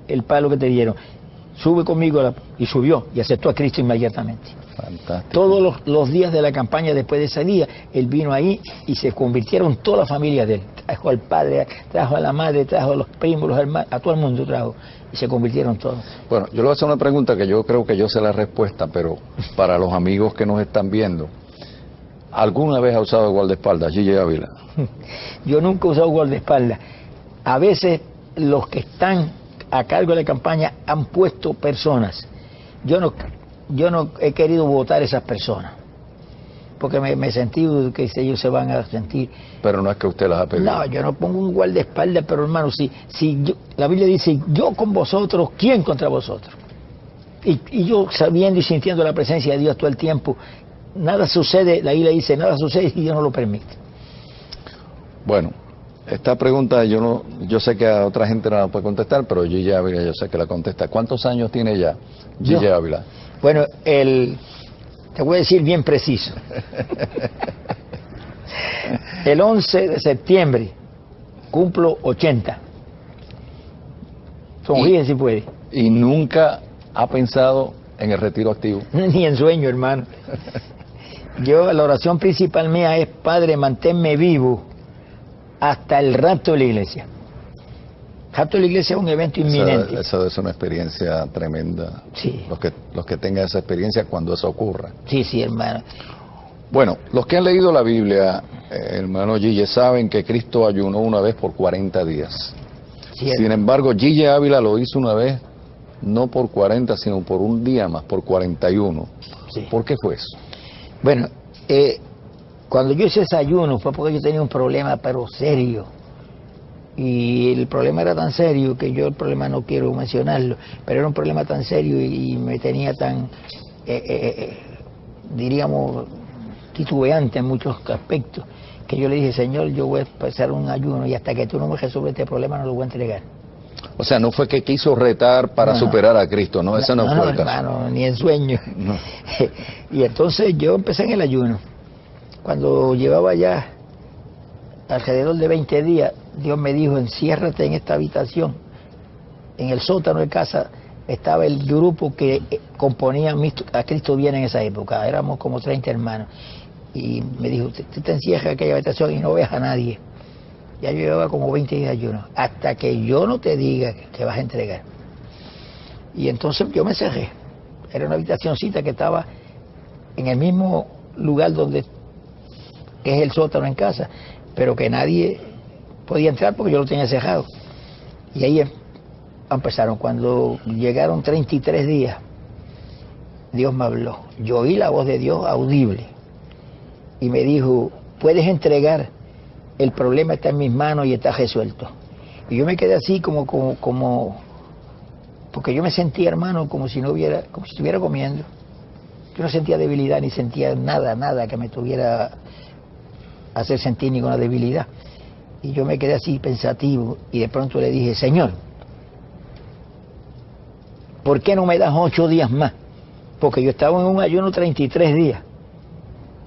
el palo que te dieron. Sube conmigo, y subió y aceptó a Cristo inmediatamente. Fantástico. Todos los días de la campaña, después de ese día, él vino ahí y se convirtieron toda la familia de él. Trajo al padre, trajo a la madre, trajo a los primos, los hermanos, a todo el mundo trajo. Y se convirtieron todos. Bueno, yo le voy a hacer una pregunta que yo creo que yo sé la respuesta, pero para los amigos que nos están viendo, ¿alguna vez ha usado guardaespaldas, Gille Ávila? Yo nunca he usado guardaespaldas. A veces los que están a cargo de la campaña han puesto personas. Yo no he querido votar a esas personas, porque me sentí que ellos se van a sentir. Pero no es que usted las ha pedido. No, yo no pongo un guardaespaldas, pero hermano, la Biblia dice: yo con vosotros, ¿quién contra vosotros? Y yo, sabiendo y sintiendo la presencia de Dios todo el tiempo, nada sucede, la Biblia dice: nada sucede si Dios no lo permite. Bueno, esta pregunta yo sé que a otra gente no la puede contestar, pero Gille Ávila yo sé que la contesta. ¿Cuántos años tiene ya Gille Ávila? Bueno, te voy a decir bien preciso. El 11 de septiembre cumplo 80. Sonríe si puede. ¿Y nunca ha pensado en el retiro activo? Ni en sueño, hermano. La oración principal mía es: Padre, manténme vivo hasta el rapto de la iglesia. Rapto de la iglesia es un evento inminente. Eso es una experiencia tremenda. Sí. Los que tengan esa experiencia cuando eso ocurra. Sí, sí, hermano. Bueno, los que han leído la Biblia, hermano Gille, saben que Cristo ayunó una vez por 40 días. Sí, sin embargo, Gille Ávila lo hizo una vez, no por 40, sino por un día más, por 41. Sí. ¿Por qué fue eso? Bueno, cuando yo hice ese ayuno fue porque yo tenía un problema, pero serio. Y el problema era tan serio que yo el problema no quiero mencionarlo, pero era un problema tan serio y me tenía tan, diríamos, titubeante en muchos aspectos, que yo le dije, Señor, yo voy a empezar un ayuno y hasta que tú no me resuelvas este problema no lo voy a entregar. O sea, no fue que quiso retar para superar a Cristo, ¿no? Ese no fue el caso. Hermano, ni en sueño. No. Y entonces yo empecé en el ayuno. Cuando llevaba ya alrededor de 20 días, Dios me dijo, enciérrate en esta habitación. En el sótano de casa estaba el grupo que componía a Cristo Viene en esa época. Éramos como 30 hermanos. Y me dijo, tú te encierras en aquella habitación y no veas a nadie. Ya yo llevaba como 20 días de ayuno. Hasta que yo no te diga que vas a entregar. Y entonces yo me cerré. Era una habitacioncita que estaba en el mismo lugar donde es el sótano en casa, pero que nadie podía entrar porque yo lo tenía cerrado. Y ahí empezaron. Cuando llegaron 33 días, Dios me habló. Yo oí la voz de Dios audible y me dijo, puedes entregar, el problema está en mis manos y está resuelto. Y yo me quedé así como porque yo me sentía, hermano, como si estuviera comiendo. Yo no sentía debilidad ni sentía nada que me tuviera hacer sentir ninguna debilidad. Y yo me quedé así pensativo y de pronto le dije, Señor, ¿por qué no me das 8 días más? Porque yo estaba en un ayuno 33 días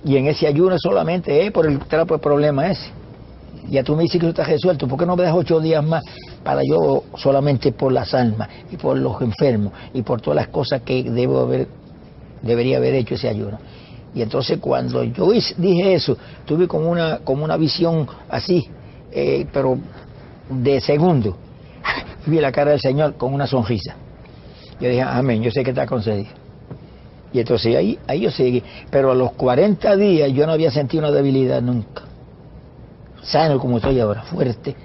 y en ese ayuno solamente por el trapo de problema ese. Ya tú me dices que tú estás resuelto, ¿por qué no me das 8 días más para yo solamente por las almas y por los enfermos y por todas las cosas que debería haber hecho ese ayuno? Y entonces cuando yo dije eso, tuve como una visión así, pero de segundo. Vi la cara del Señor con una sonrisa. Yo dije, amén, yo sé que está concedido. Y entonces ahí yo seguí. Pero a los 40 días yo no había sentido una debilidad nunca. Sano como estoy ahora, fuerte.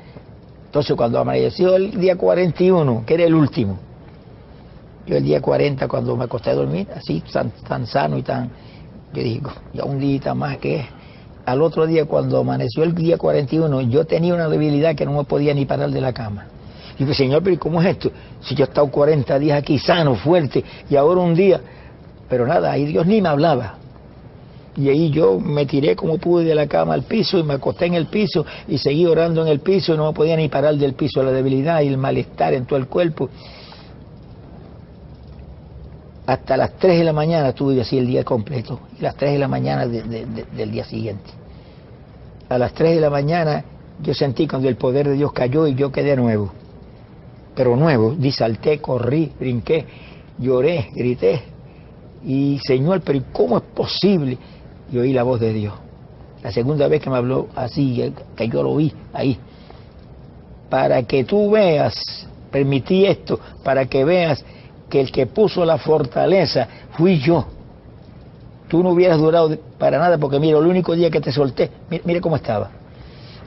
Entonces cuando amaneció el día 41, que era el último, yo el día 40 cuando me acosté a dormir, así tan sano y tan... Yo digo, ya un día más que es. Al otro día, cuando amaneció el día 41, yo tenía una debilidad que no me podía ni parar de la cama. Y dije, Señor, pero ¿cómo es esto? Si yo he estado 40 días aquí sano, fuerte, y ahora un día... Pero nada, ahí Dios ni me hablaba. Y ahí yo me tiré como pude de la cama al piso y me acosté en el piso y seguí orando en el piso y no me podía ni parar del piso, la debilidad y el malestar en todo el cuerpo. Hasta las 3 de la mañana estuve así el día completo, y las 3 de la mañana del día siguiente. A las 3 de la mañana yo sentí cuando el poder de Dios cayó y yo quedé nuevo. Pero nuevo, salté, corrí, brinqué, lloré, grité. Y Señor, pero ¿cómo es posible? Y oí la voz de Dios. La segunda vez que me habló así, que yo lo vi ahí. Para que tú veas, permití esto, para que veas que el que puso la fortaleza fui yo. Tú no hubieras durado para nada, porque mira, el único día que te solté, mire cómo estaba.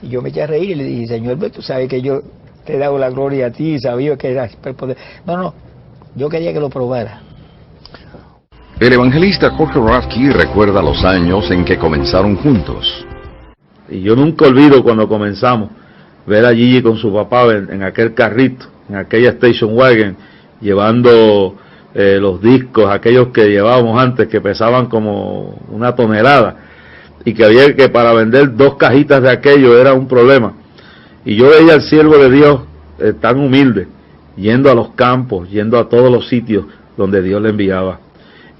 Y yo me eché a reír y le dije, Señor, tú sabes que yo te he dado la gloria a ti, sabía que era poder. No, yo quería que lo probara. El evangelista Jorge Rafki recuerda los años en que comenzaron juntos. Y yo nunca olvido cuando comenzamos, ver a Gigi con su papá en aquel carrito, en aquella station wagon, llevando los discos, aquellos que llevábamos antes, que pesaban como 1 tonelada, y que había que para vender 2 cajitas de aquello era un problema. Y yo veía al siervo de Dios tan humilde, yendo a los campos, yendo a todos los sitios donde Dios le enviaba.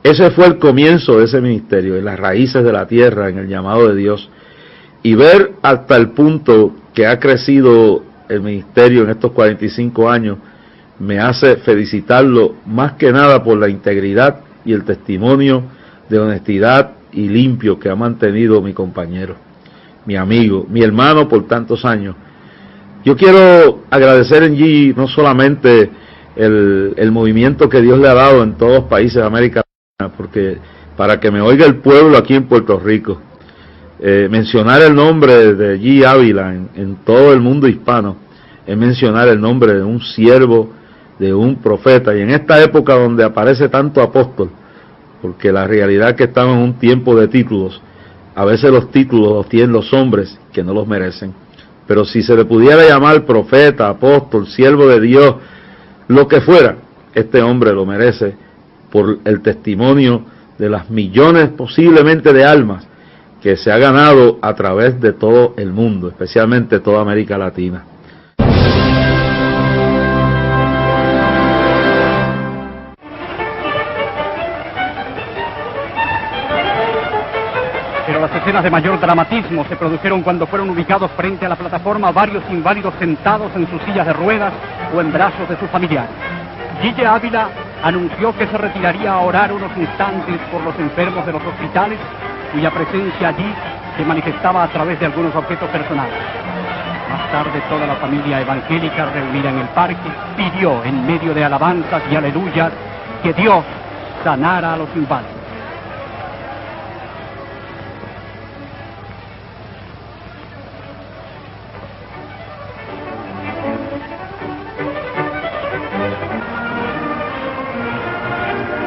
Ese fue el comienzo de ese ministerio, en las raíces de la tierra, en el llamado de Dios. Y ver hasta el punto que ha crecido el ministerio en estos 45 años, me hace felicitarlo más que nada por la integridad y el testimonio de honestidad y limpio que ha mantenido mi compañero, mi amigo, mi hermano por tantos años. Yo quiero agradecer en Gigi no solamente el movimiento que Dios le ha dado en todos los países de América Latina, porque para que me oiga el pueblo aquí en Puerto Rico, mencionar el nombre de Gigi Ávila en todo el mundo hispano es mencionar el nombre de un siervo, de un profeta, y en esta época donde aparece tanto apóstol, porque la realidad es que estamos en un tiempo de títulos, a veces los títulos los tienen los hombres que no los merecen, pero si se le pudiera llamar profeta, apóstol, siervo de Dios, lo que fuera, este hombre lo merece por el testimonio de las millones posiblemente de almas que se ha ganado a través de todo el mundo, especialmente toda América Latina. Pero las escenas de mayor dramatismo se produjeron cuando fueron ubicados frente a la plataforma varios inválidos sentados en sus sillas de ruedas o en brazos de sus familiares. Gigi Ávila anunció que se retiraría a orar unos instantes por los enfermos de los hospitales, cuya presencia allí se manifestaba a través de algunos objetos personales. Más tarde, toda la familia evangélica reunida en el parque pidió, en medio de alabanzas y aleluyas, que Dios sanara a los inválidos.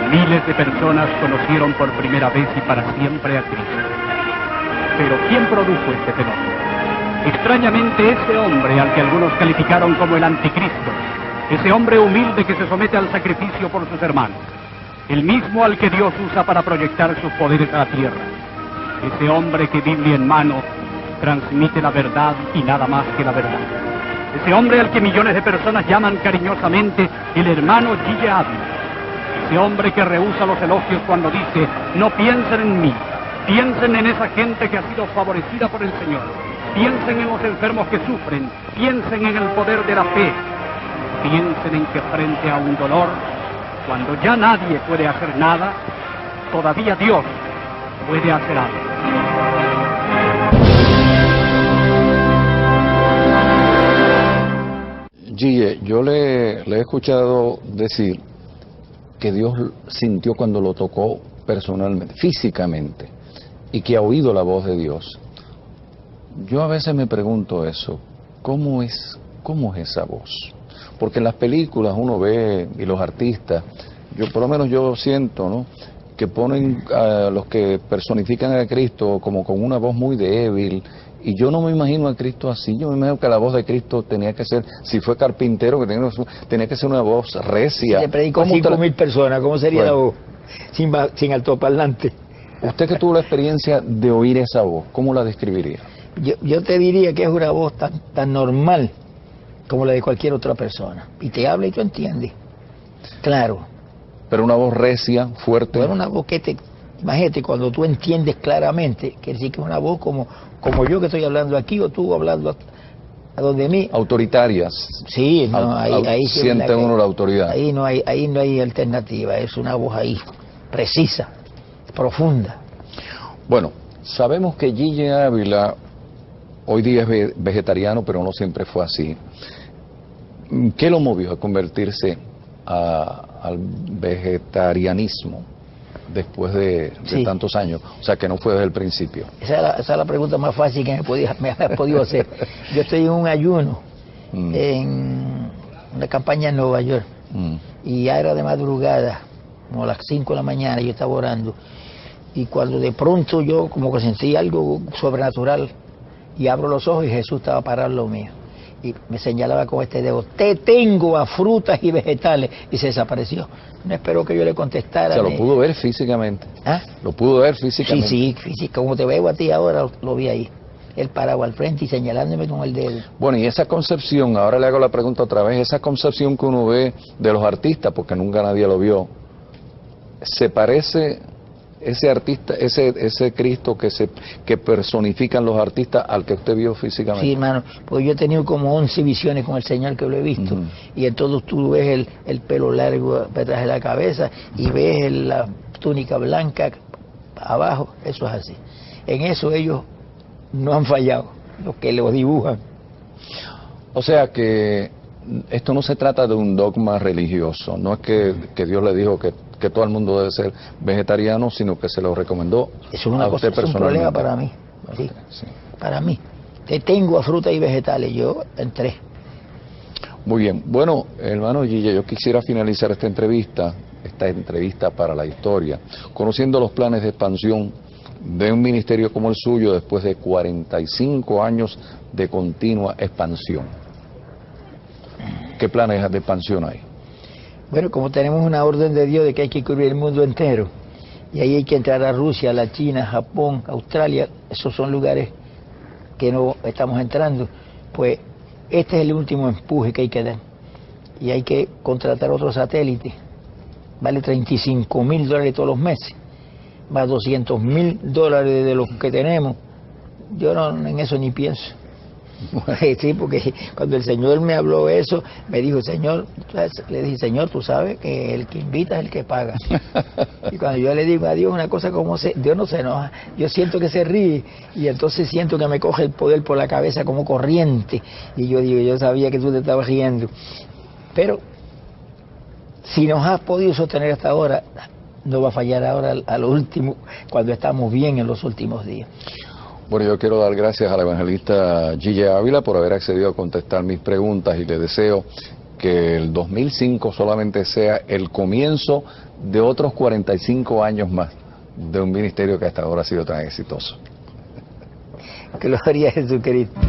Miles de personas conocieron por primera vez y para siempre a Cristo. Pero ¿quién produjo este fenómeno? Extrañamente, ese hombre al que algunos calificaron como el anticristo, ese hombre humilde que se somete al sacrificio por sus hermanos, el mismo al que Dios usa para proyectar sus poderes a la tierra, ese hombre que, Biblia en mano, transmite la verdad y nada más que la verdad, ese hombre al que millones de personas llaman cariñosamente el hermano Gigi Ávila, ese hombre que rehúsa los elogios cuando dice: no piensen en mí, piensen en esa gente que ha sido favorecida por el Señor, piensen en los enfermos que sufren, piensen en el poder de la fe, piensen en que frente a un dolor, cuando ya nadie puede hacer nada, todavía Dios puede hacer algo. Gigi, yo le he escuchado decir que Dios sintió cuando lo tocó personalmente, físicamente, y que ha oído la voz de Dios. Yo a veces me pregunto eso, ¿cómo es esa voz? Porque en las películas uno ve, y los artistas, por lo menos yo siento, ¿no?, que ponen a los que personifican a Cristo como con una voz muy débil, y yo no me imagino a Cristo así. Yo me imagino que la voz de Cristo tenía que ser, si fue carpintero, que tenía que ser una voz recia. Se predicó a 5.000 personas, ¿cómo sería la voz? Sin altoparlante. Usted que tuvo la experiencia de oír esa voz, ¿cómo la describiría? Yo te diría que es una voz tan normal como la de cualquier otra persona. Y te habla y tú entiendes. Claro. Pero una voz recia, fuerte. Bueno, una voz que imagínate, cuando tú entiendes claramente, quiere decir que es una voz como yo que estoy hablando aquí, o tú hablando a donde mí. Autoritarias. Sí, no, ahí siente uno la autoridad. Ahí no hay alternativa, es una voz ahí, precisa, profunda. Bueno, sabemos que Gigi Ávila hoy día es vegetariano, pero no siempre fue así. ¿Qué lo movió a convertirse al vegetarianismo después de tantos años? O sea, que no fue desde el principio. Esa es la pregunta más fácil que me has podido hacer. Yo estoy en un ayuno en una campaña en Nueva York y ya era de madrugada, como a las 5 de la mañana, yo estaba orando, y cuando de pronto yo como que sentí algo sobrenatural y abro los ojos y Jesús estaba parado en lo mío y me señalaba con este dedo: te tengo a frutas y vegetales, y se desapareció. No esperó que yo le contestara. O sea, lo pudo ver físicamente. ¿Ah? Lo pudo ver físicamente. Sí, como te veo a ti ahora, lo vi ahí. Él parado al frente y señalándome con el dedo. Bueno, y esa concepción, ahora le hago la pregunta otra vez, esa concepción que uno ve de los artistas, porque nunca nadie lo vio, ¿se parece ese artista, ese Cristo que personifican los artistas al que usted vio físicamente? Sí, hermano, pues yo he tenido como 11 visiones con el Señor que lo he visto, y entonces tú ves el pelo largo detrás de la cabeza y ves la túnica blanca abajo, eso es así. En eso ellos no han fallado, los que los dibujan. O sea que esto no se trata de un dogma religioso, no es que Dios le dijo que todo el mundo debe ser vegetariano, sino que se lo recomendó Eso es una a cosa, usted es un personalmente. problema para mí, ¿sí? Para mí. Te tengo a frutas y vegetales, yo entré. Muy bien. Bueno, hermano Gille, yo quisiera finalizar esta entrevista para la historia, conociendo los planes de expansión de un ministerio como el suyo después de 45 años de continua expansión. ¿Qué planes de expansión hay? Bueno, como tenemos una orden de Dios de que hay que cubrir el mundo entero, y ahí hay que entrar a Rusia, a la China, Japón, Australia, esos son lugares que no estamos entrando, pues este es el último empuje que hay que dar. Y hay que contratar otro satélite, vale $35,000 todos los meses, más $200,000 de los que tenemos. Yo no en eso ni pienso. Sí, porque cuando el Señor me habló eso, me dijo, Señor, le dije, Señor, tú sabes que el que invita es el que paga. Y cuando yo le digo a Dios una cosa como Dios no se enoja, yo siento que se ríe y entonces siento que me coge el poder por la cabeza como corriente. Y yo digo, yo sabía que tú te estabas riendo. Pero si nos has podido sostener hasta ahora, no va a fallar ahora a lo último, cuando estamos bien en los últimos días. Bueno, yo quiero dar gracias al evangelista Gille Ávila por haber accedido a contestar mis preguntas y le deseo que el 2005 solamente sea el comienzo de otros 45 años más de un ministerio que hasta ahora ha sido tan exitoso. Gloria a Jesucristo.